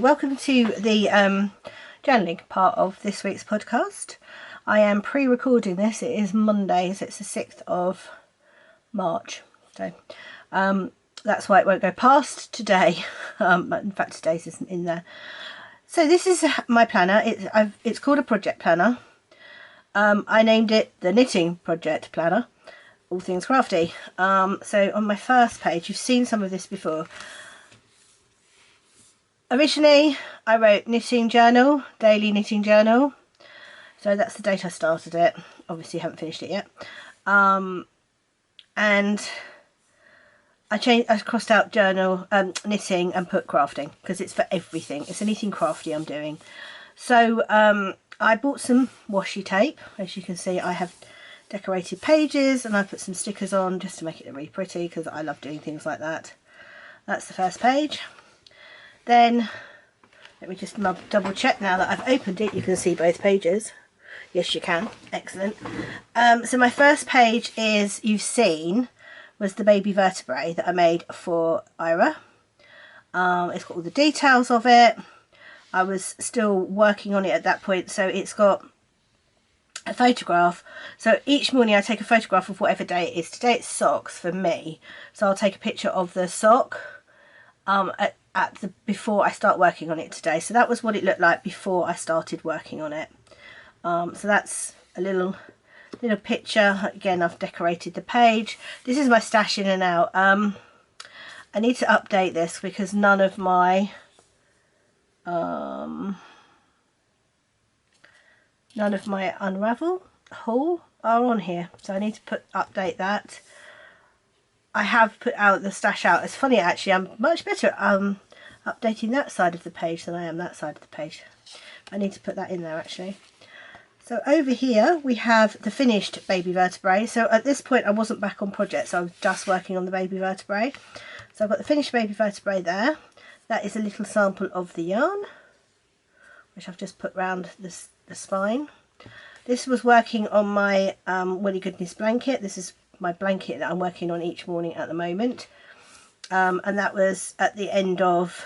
welcome to the journaling part of this week's podcast. I am pre-recording this. It is Monday, so it's the 6th of March. So that's why it won't go past today. In fact, today's isn't in there. So this is my planner. It's called a project planner. I named it the Knitting Project Planner, all things crafty. So on my first page, you've seen some of this before. Originally, I wrote knitting journal, daily knitting journal. So that's the date I started it. Obviously, haven't finished it yet. And I crossed out journal, knitting, and put crafting because it's for everything. It's anything crafty I'm doing. So I bought some washi tape. As you can see, I have decorated pages and I put some stickers on just to make it really pretty because I love doing things like that. That's the first page. Then let me just double check now that I've opened it. You can see both pages. Yes, you can. Excellent. So my first page you've seen was the baby vertebrae that I made for Ira. It's got all the details of it. I was still working on it at that point, so it's got a photograph. So each morning I take a photograph of whatever day it is. Today it's socks for me, so I'll take a picture of the sock before I start working on it today. So that was what it looked like before I started working on it. So that's a little picture. Again, I've decorated the page. This is my stash in and out. I need to update this because none of my unravel haul are on here, so I need to update that. I have put out the stash out. It's funny actually, I'm much better at updating that side of the page than I am that side of the page. I need to put that in there actually. So over here we have the finished baby vertebrae. So at this point I wasn't back on project, so I was just working on the baby vertebrae. So I've got the finished baby vertebrae there. That is a little sample of the yarn, which I've just put round the spine. This was working on my Woolly Goodness blanket. This is my blanket that I'm working on each morning at the moment. And that was at the end of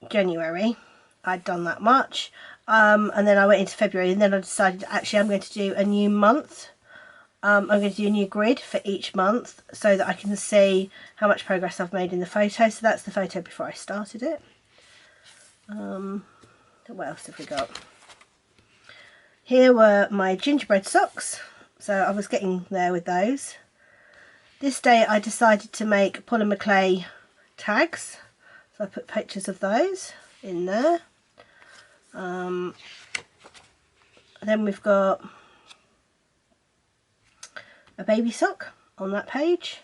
January. I'd done that much. And then I went into February, and then I decided actually I'm going to do a new month. I'm going to do a new grid for each month so that I can see how much progress I've made in the photo. So that's the photo before I started it. What else have we got? Here were my gingerbread socks. So I was getting there with those. This day I decided to make polymer clay tags. So I put pictures of those in there. Then we've got a baby sock on that page.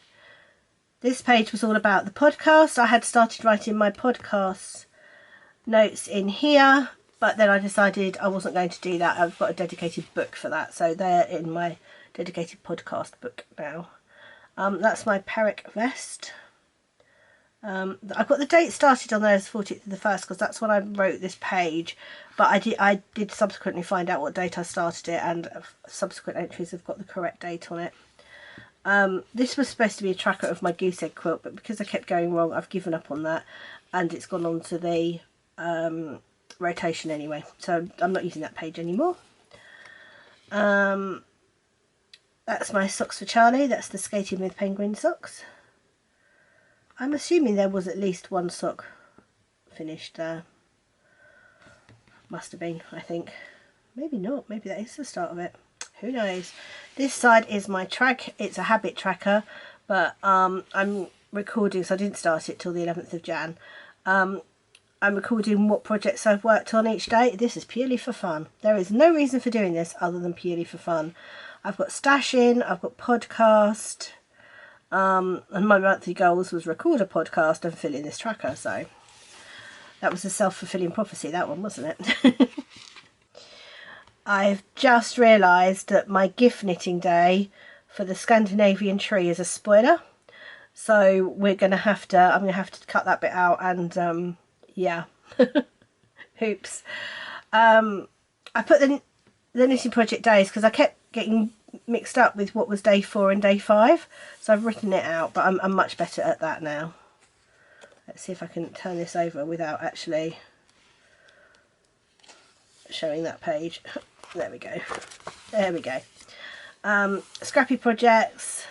This page was all about the podcast. I had started writing my podcast notes in here, but then I decided I wasn't going to do that. I've got a dedicated book for that, so they're in my dedicated podcast book now. That's my Peric vest. I've got the date started on there as 14th of the 1st because that's when I wrote this page, but I did subsequently find out what date I started it, and subsequent entries have got the correct date on it. This was supposed to be a tracker of my goose egg quilt, but because I kept going wrong I've given up on that, and it's gone on to the rotation anyway, so I'm not using that page anymore. That's my socks for Charlie. That's the Skating with Penguin socks. I'm assuming there was at least one sock finished there. Must have been, I think. Maybe not. Maybe that is the start of it. Who knows? This side is my track. It's a habit tracker, but I'm recording, so I didn't start it till the 11th of Jan. I'm recording what projects I've worked on each day. This is purely for fun. There is no reason for doing this other than purely for fun. I've got stash in, I've got podcast, and my monthly goals was record a podcast and fill in this tracker. So that was a self-fulfilling prophecy, that one, wasn't it? I've just realised that my gift knitting day for the Scandinavian tree is a spoiler. So I'm going to have to cut that bit out, and yeah, oops. I put the knitting project days because I kept getting mixed up with what was day 4 and day 5, so I've written it out, but I'm much better at that now. Let's see if I can turn this over without actually showing that page. There we go. There we go. Scrappy Projects.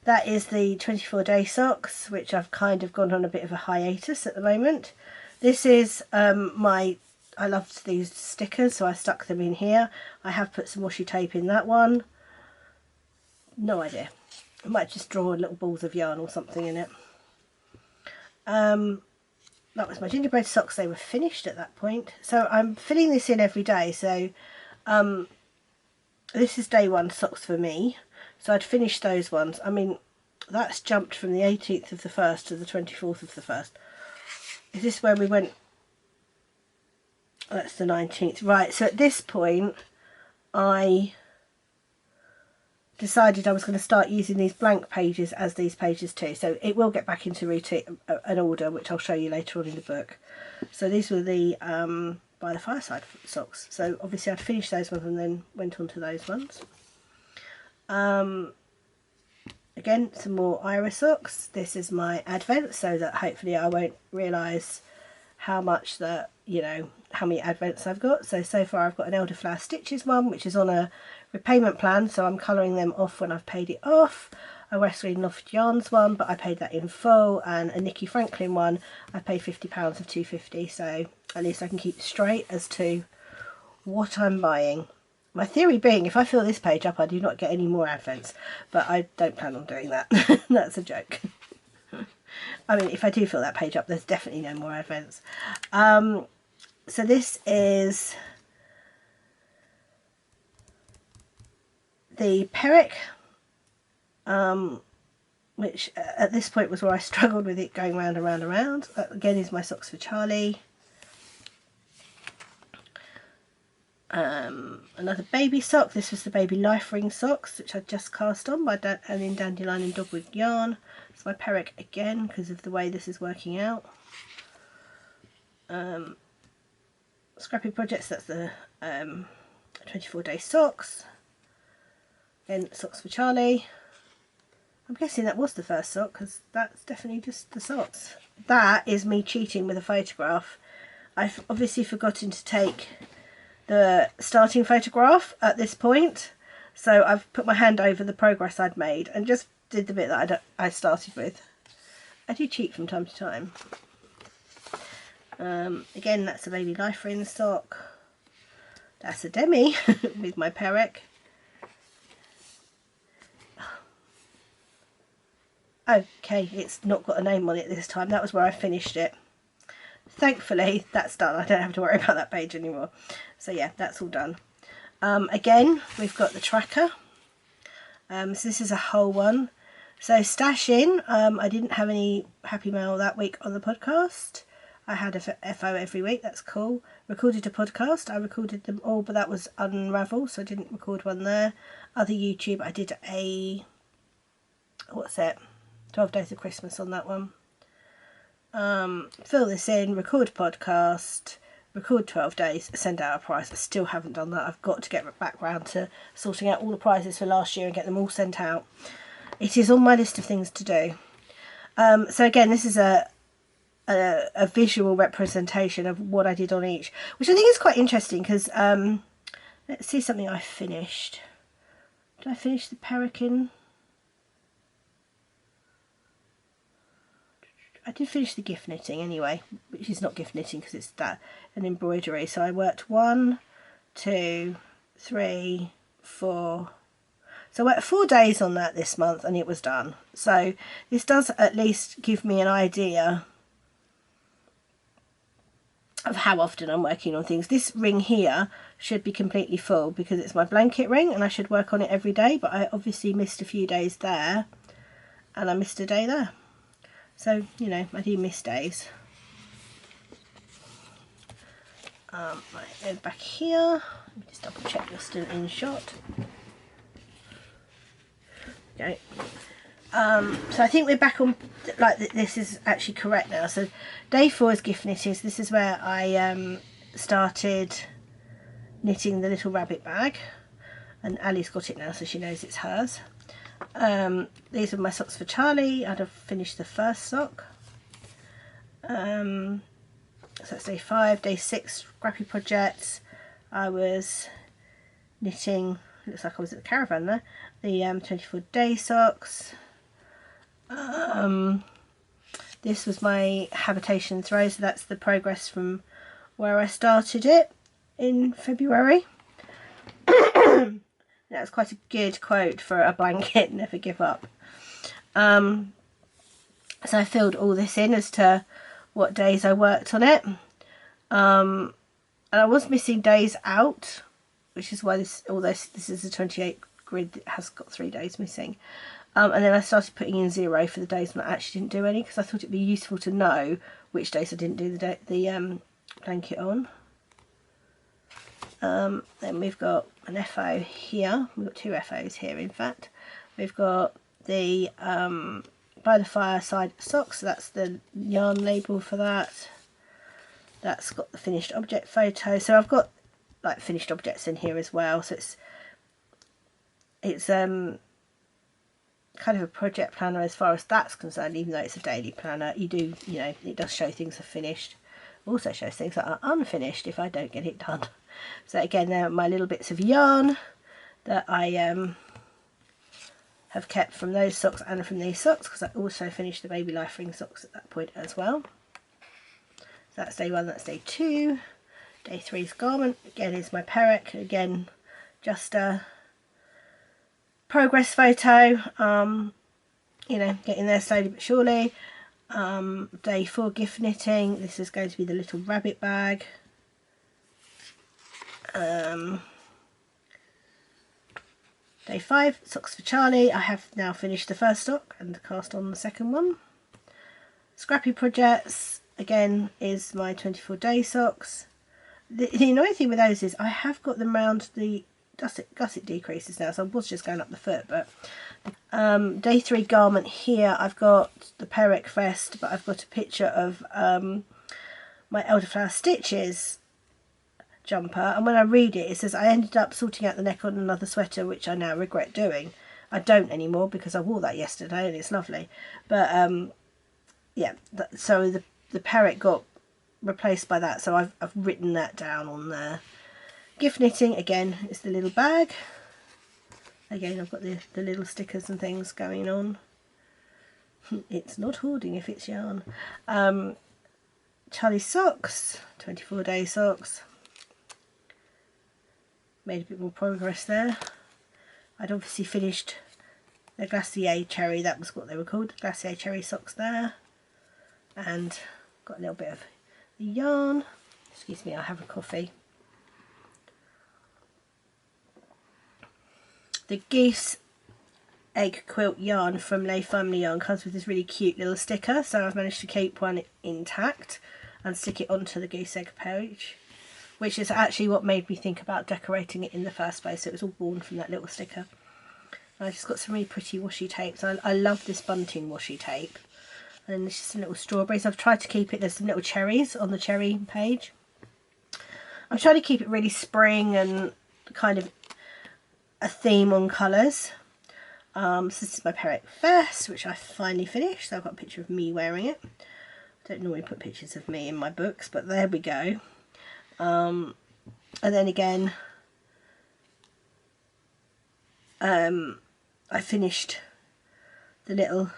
That is the 24-day socks, which I've kind of gone on a bit of a hiatus at the moment. This is I loved these stickers, so I stuck them in here. I have put some washi tape in that one. No idea. I might just draw little balls of yarn or something in it. That was my gingerbread socks. They were finished at that point. So I'm filling this in every day. So this is day one socks for me. So I'd finished those ones. I mean, that's jumped from the 18th of the 1st to the 24th of the 1st. Is this where we went? That's the 19th. Right, so at this point, I decided I was going to start using these blank pages as these pages too. So it will get back into routine, an order, which I'll show you later on in the book. So these were the By the Fireside socks. So obviously I'd finished those ones and then went on to those ones. Again, some more Iris socks. This is my advent, so that hopefully I won't realise how much that, you know, how many advents I've got. So far I've got an Elderflower Stitches one, which is on a repayment plan, so I'm colouring them off when I've paid it off. A Westgreen Loft Yarns one, but I paid that in full, and a Nikki Franklin one, I paid £50 of £250, so at least I can keep straight as to what I'm buying. My theory being, if I fill this page up, I do not get any more advents, but I don't plan on doing that. That's a joke. I mean, if I do fill that page up, there's definitely no more advents. So this is the Perrick, which at this point was where I struggled with it going round and round and round. Again, is my Socks for Charlie. Another baby sock. This was the Baby Life Ring socks, which I just cast on and in Dandelion and Dogwood yarn. It's my Perrick again because of the way this is working out. Scrappy Projects, that's the 24-day socks. Again, Socks for Charlie. I'm guessing that was the first sock because that's definitely just the socks. That is me cheating with a photograph. I've obviously forgotten to take the starting photograph at this point, so I've put my hand over the progress I'd made and just did the bit that I started with. I do cheat from time to time. Again, that's a Baby Life Ring sock. That's a Demi with my Perrick. Okay, it's not got a name on it this time. That was where I finished it. Thankfully, that's done. I don't have to worry about that page anymore. So yeah, that's all done. Again, we've got the tracker. So this is a whole one. So stash in. I didn't have any Happy Mail that week on the podcast. I had a FO every week. That's cool. Recorded a podcast. I recorded them all, but that was Unravel, so I didn't record one there. Other YouTube, I did a, what's it? 12 Days of Christmas on that one. Fill this in, record podcast, record 12 days, send out a prize. I still haven't done that. I've got to get back round to sorting out all the prizes for last year and get them all sent out. It is on my list of things to do. So again, this is a visual representation of what I did on each, which I think is quite interesting because let's see something I finished. Did I finish the Perrick? I did finish the gift knitting anyway, which is not gift knitting because it's an embroidery. So I worked 1, 2, 3, 4. So I worked 4 days on that this month and it was done. So this does at least give me an idea of how often I'm working on things. This ring here should be completely full because it's my blanket ring and I should work on it every day, but I obviously missed a few days there and I missed a day there. So, you know, I do miss days. Right, go back here. Let me just double check you're still in shot. Okay. So I think we're back on, like, this is actually correct now. So day 4 is gift knitting. So this is where I started knitting the little rabbit bag. And Ali's got it now, so she knows it's hers. These are my Socks for Charlie. I'd have finished the first sock. So that's day 5. Day 6, scrappy projects. I was knitting, looks like I was at the caravan there, the 24-day socks. This was my habitation throw, so that's the progress from where I started it in February. That's quite a good quote for a blanket, never give up. So I filled all this in as to what days I worked on it. And I was missing days out, which is why this is a 28 grid that has got 3 days missing. And then I started putting in 0 for the days when I actually didn't do any, because I thought it'd be useful to know which days I didn't do the blanket on. Then we've got an FO here. We've got 2 FOs here, in fact. We've got the by the fireside socks, so that's the yarn label for that. That's got the finished object photo. So I've got like finished objects in here as well. So it's kind of a project planner as far as that's concerned, even though it's a daily planner. You know, it does show things are finished. Also shows things that are unfinished if I don't get it done. So again, there are my little bits of yarn that I have kept from those socks and from these socks, because I also finished the baby life ring socks at that point as well. So that's day 1, that's day 2. Day 3's garment, again, is my Perrick. Again, just a progress photo, you know, getting there slowly but surely. Day 4, gift knitting. This is going to be the little rabbit bag. Day 5, socks for Charlie. I have now finished the first sock and cast on the second one. Scrappy projects, again, is my 24-day socks. The annoying thing with those is I have got them round the gusset decreases now, so I was just going up the foot. But day 3 garment here, I've got the Perrick vest, but I've got a picture of my elderflower stitches jumper, and when I read it, it says I ended up sorting out the neck on another sweater, which I now regret doing. I don't anymore because I wore that yesterday and it's lovely. But yeah, so the Perrick got replaced by that, so I've written that down on there. Gift knitting, again, is the little bag. Again, I've got the little stickers and things going on. It's not hoarding if it's yarn. Charlie socks, 24-day socks. Made a bit more progress there. I'd obviously finished the Glacier Cherry, that was what they were called, Glacier Cherry socks there. And got a little bit of the yarn. Excuse me, I have a coffee. The Geese Egg Quilt yarn from Les Family Yarn comes with this really cute little sticker, so I've managed to keep one intact and stick it onto the goose egg page, which is actually what made me think about decorating it in the first place. So it was all born from that little sticker. And I just got some really pretty washi tapes. I love this bunting washi tape. And then there's just some little strawberries. I've tried to keep it, there's some little cherries on the cherry page. I'm trying to keep it really spring and kind of a theme on colours. So this is my Perrick vest, which I finally finished. So I've got a picture of me wearing it. I don't normally put pictures of me in my books, but there we go. And then again, I finished the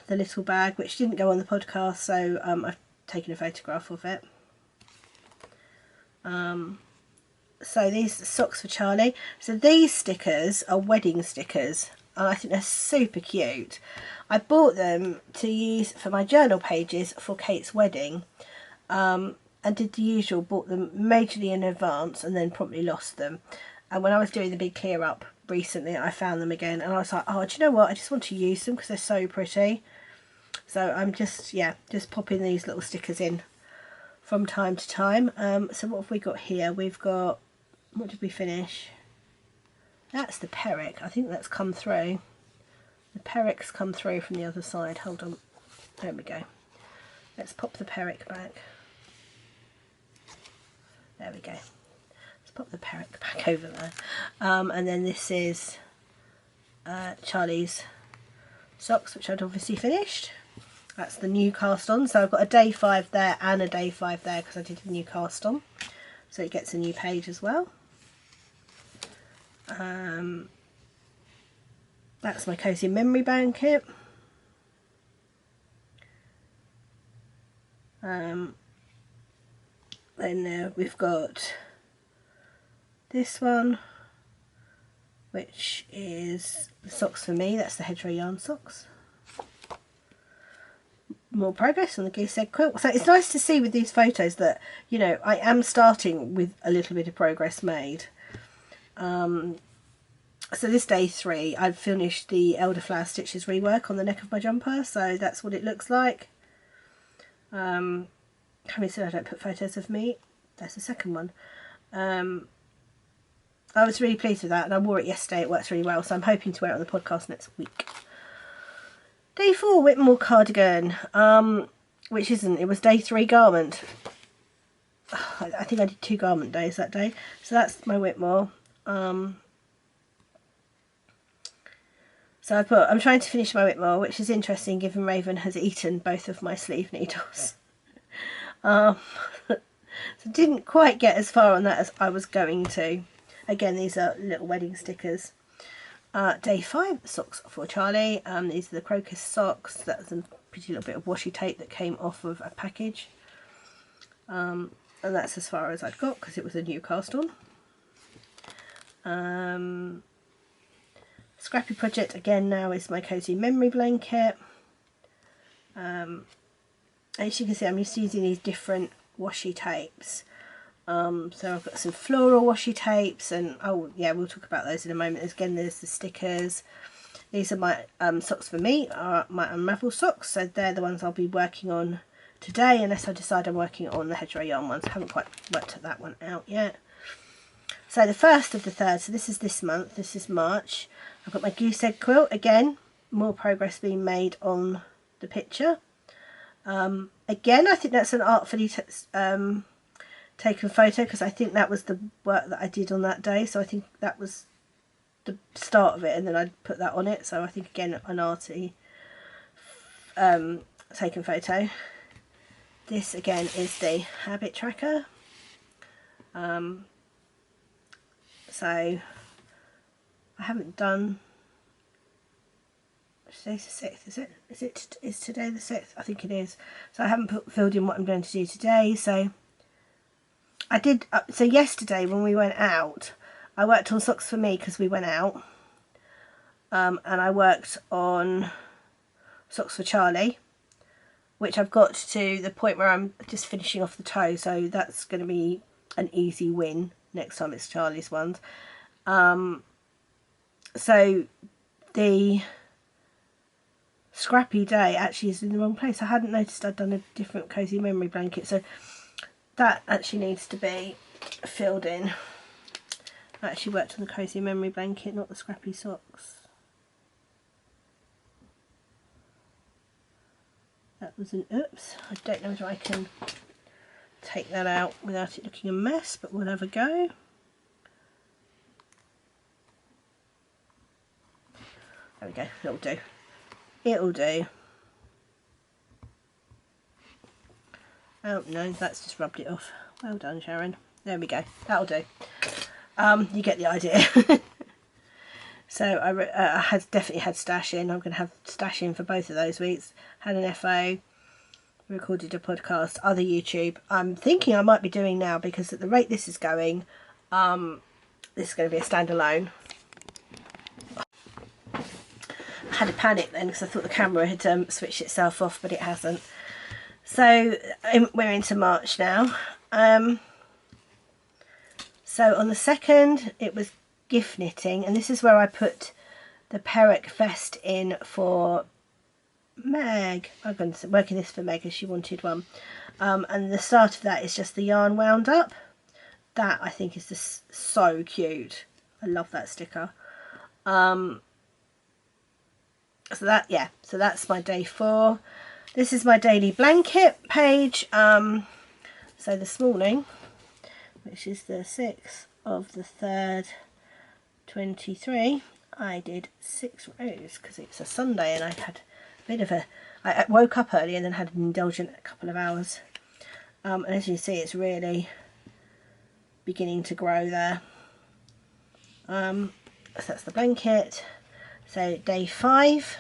little bag, which didn't go on the podcast, so I've taken a photograph of it. So these socks for Charlie. So these stickers are wedding stickers, and I think they're super cute. I bought them to use for my journal pages for Kate's wedding, and did the usual, bought them majorly in advance and then promptly lost them. And when I was doing the big clear up recently, I found them again, and I was like, oh, do you know what, I just want to use them because they're so pretty. So I'm just popping these little stickers in from time to time. So what have we got here? We've got, what did we finish? That's the Perrick. I think that's come through. The Perrick's come through from the other side. Hold on. There we go. Let's pop the Perrick back. There we go. Let's pop the Perrick back over there. And then this is Charlie's socks, which I'd obviously finished. That's the new cast on. So I've got a day 5 there and a day 5 there because I did a new cast on. So it gets a new page as well. That's my cozy memory blanket. Then we've got this one, which is the socks for me. That's the hedgerow yarn socks. More progress on the goose egg quilt. So it's nice to see with these photos that, you know, I am starting with a little bit of progress made. So this day 3, I've finished the elderflower stitches rework on the neck of my jumper, so that's what it looks like. Having said I don't put photos of me, that's the second one. I was really pleased with that, and I wore it yesterday. It works really well, so I'm hoping to wear it on the podcast next week. Day 4 Whitmore cardigan, which isn't, it was day 3 garment. I think I did 2 garment days that day. So that's my Whitmore. So I'm trying to finish my Whitmore, which is interesting given Raven has eaten both of my sleeve needles. So didn't quite get as far on that as I was going to. Again, these are little wedding stickers. Day 5 socks for Charlie. These are the crocus socks. That's a pretty little bit of washi tape that came off of a package. And that's as far as I'd got because it was a new cast on. Scrappy project again now is my cozy memory blanket. As you can see, I'm just using these different washi tapes. So I've got some floral washi tapes, and oh yeah, we'll talk about those in a moment. Again, there's the stickers. These are my socks for me, are my unravel socks, so they're the ones I'll be working on today, unless I decide I'm working on the hedgerow yarn ones. I haven't quite worked that one out yet. So the first of the third, so this is this month, this is March. I've got my goose egg quilt, again, more progress being made on the picture. Again, I think that's an artfully taken photo, because I think that was the work that I did on that day, so I think that was the start of it, and then I put that on it. So I think again an arty taken photo. This again is the habit tracker. So I haven't done, today's the 6th, is today the 6th? I think it is. So I haven't filled in what I'm going to do today. So I did, so yesterday when we went out, I worked on socks for me because we went out, and I worked on socks for Charlie, which I've got to the point where I'm just finishing off the toe, so that's going to be an easy win next time it's Charlie's ones. So the scrappy day actually is in the wrong place. I hadn't noticed I'd done a different cozy memory blanket, so that actually needs to be filled in. I actually worked on the cozy memory blanket, not the scrappy socks. That was an oops. I don't know whether I can take that out without it looking a mess, but we'll have a go. There we go, it'll do. It'll do. Oh no, that's just rubbed it off. Well done, Sharon. There we go, that'll do. You get the idea. So I had definitely had stash in. I'm going to have stash in for both of those weeks. Had an FO, recorded a podcast, other YouTube. I'm thinking I might be doing now, because at the rate this is going, this is going to be a standalone. I had a panic then because I thought the camera had switched itself off, but it hasn't. So we're into March now. So on the 2nd it was gift knitting, and this is where I put the Perrick vest in for Meg. I'm going to working this for Meg as she wanted one. And the start of that is just the yarn wound up. That I think is just so cute. I love that sticker. So that, yeah, so that's my day 4. This is my daily blanket page. So this morning, which is the 6th of the 3rd, 23, I did 6 rows because it's a Sunday and I had bit of a... I woke up early and then had an indulgent couple of hours. And as you see, it's really beginning to grow there. So that's the blanket. So day 5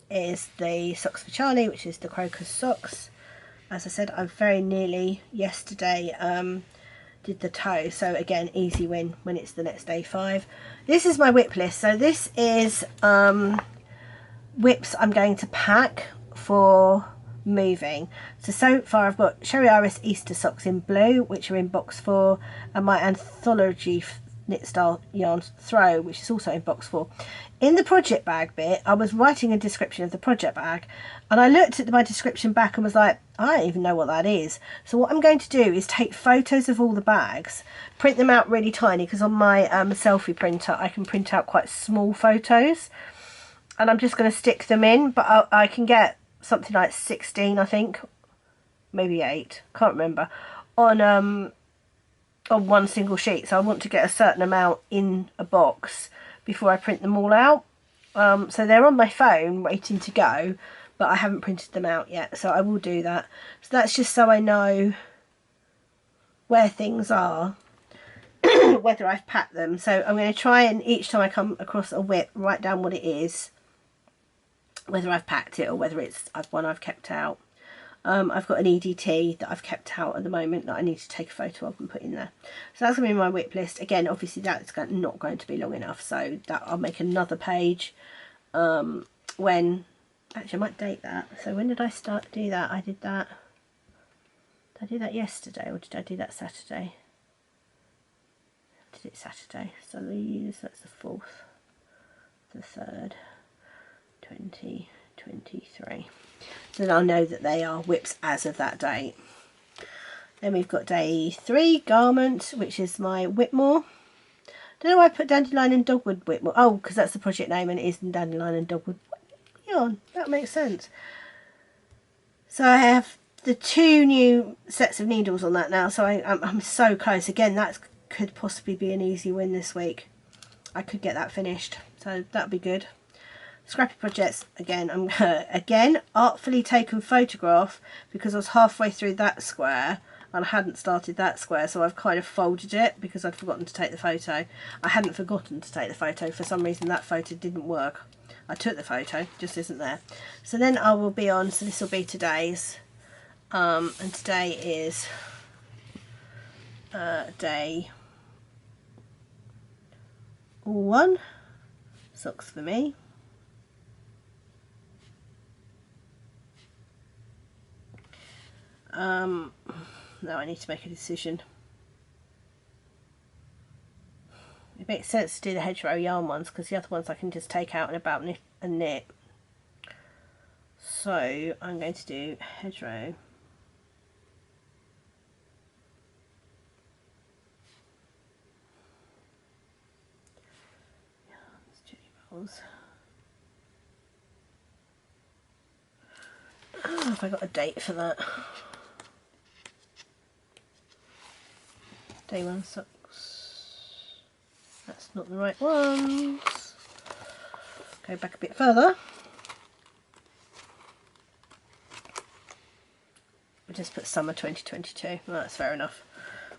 is the socks for Charlie, which is the crocus socks. As I said, I very nearly yesterday did the toe, so again, easy win when it's the next day 5. This is my whip list. So this is whips I'm going to pack for moving. So far I've got Sherry Iris Easter socks in blue, which are in box 4, and my Anthology knit style yarns Throw, which is also in box 4. In the project bag bit, I was writing a description of the project bag, and I looked at my description back and was like, I don't even know what that is. So what I'm going to do is take photos of all the bags, print them out really tiny, because on my selfie printer I can print out quite small photos, and I'm just going to stick them in, but I can get something like 16, I think, maybe 8, can't remember, on one single sheet. So I want to get a certain amount in a box before I print them all out. So they're on my phone waiting to go, but I haven't printed them out yet, so I will do that. So that's just so I know where things are, whether I've packed them. So I'm going to try and each time I come across a whip, write down what it is, whether I've packed it or whether it's one I've kept out. I've got an EDT that I've kept out at the moment that I need to take a photo of and put in there. So that's going to be my whip list. Again, obviously that's not going to be long enough, so that I'll make another page when... Actually, I might date that. So when did I start to do that? I did that... Did I do that yesterday or did I do that Saturday? I did it Saturday. So that's the 4th, the 3rd, 2023. Then I'll know that they are whips as of that date. Then we've got day 3, garment, which is my Whitmore. Don't know why I put Dandelion and Dogwood Whitmore. Oh, because that's the project name and it is Dandelion and Dogwood yarn. That makes sense. So I have the 2 new sets of needles on that now. So I'm so close. Again, that could possibly be an easy win this week. I could get that finished. So that'd be good. Scrappy projects, again, I'm again artfully taken photograph because I was halfway through that square and I hadn't started that square, so I've kind of folded it because I'd forgotten to take the photo. I hadn't forgotten to take the photo, for some reason that photo didn't work. I took the photo, just isn't there. So then I will be on, so this will be today's, and today is day 1, socks for me. Now I need to make a decision. It makes sense to do the hedgerow yarn ones because the other ones I can just take out and about and knit. So I'm going to do hedgerow. Oh, have I got a date for that? Day 1 socks. That's not the right ones. Go back a bit further. We'll just put summer 2022. Well, that's fair enough.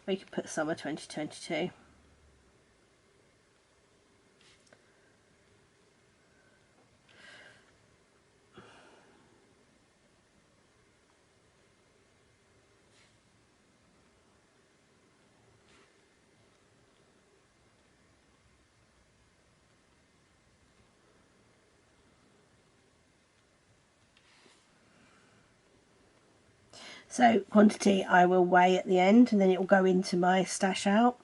We can put summer 2022. So quantity I will weigh at the end and then it will go into my stash out.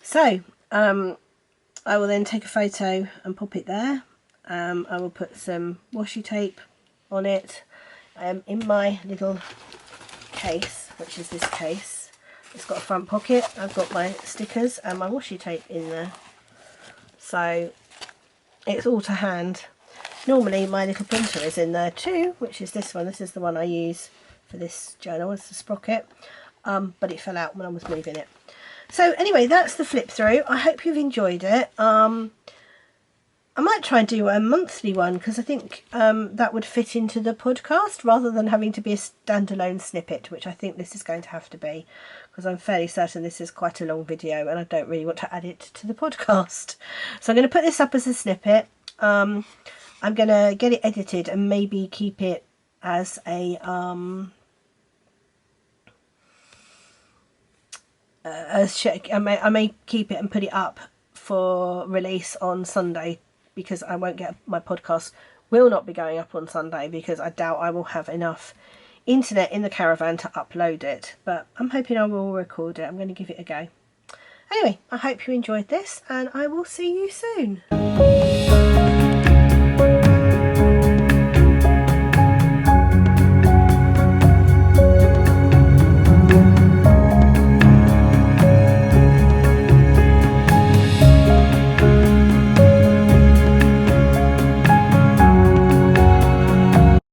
So I will then take a photo and pop it there. I will put some washi tape on it in my little case, which is this case. It's got a front pocket. I've got my stickers and my washi tape in there. So it's all to hand. Normally my little printer is in there too, which is this one. This is the one I use for this journal, it's the sprocket, but it fell out when I was moving it. So anyway, that's the flip through. I hope you've enjoyed it. I might try and do a monthly one because I think that would fit into the podcast rather than having to be a standalone snippet, which I think this is going to have to be, because I'm fairly certain this is quite a long video and I don't really want to add it to the podcast. So I'm going to put this up as a snippet. I'm going to get it edited and maybe keep it as a I may keep it and put it up for release on Sunday, because I won't get, my podcast will not be going up on Sunday because I doubt I will have enough internet in the caravan to upload it, but I'm hoping I will record it. I'm going to give it a go. Anyway, I hope you enjoyed this and I will see you soon.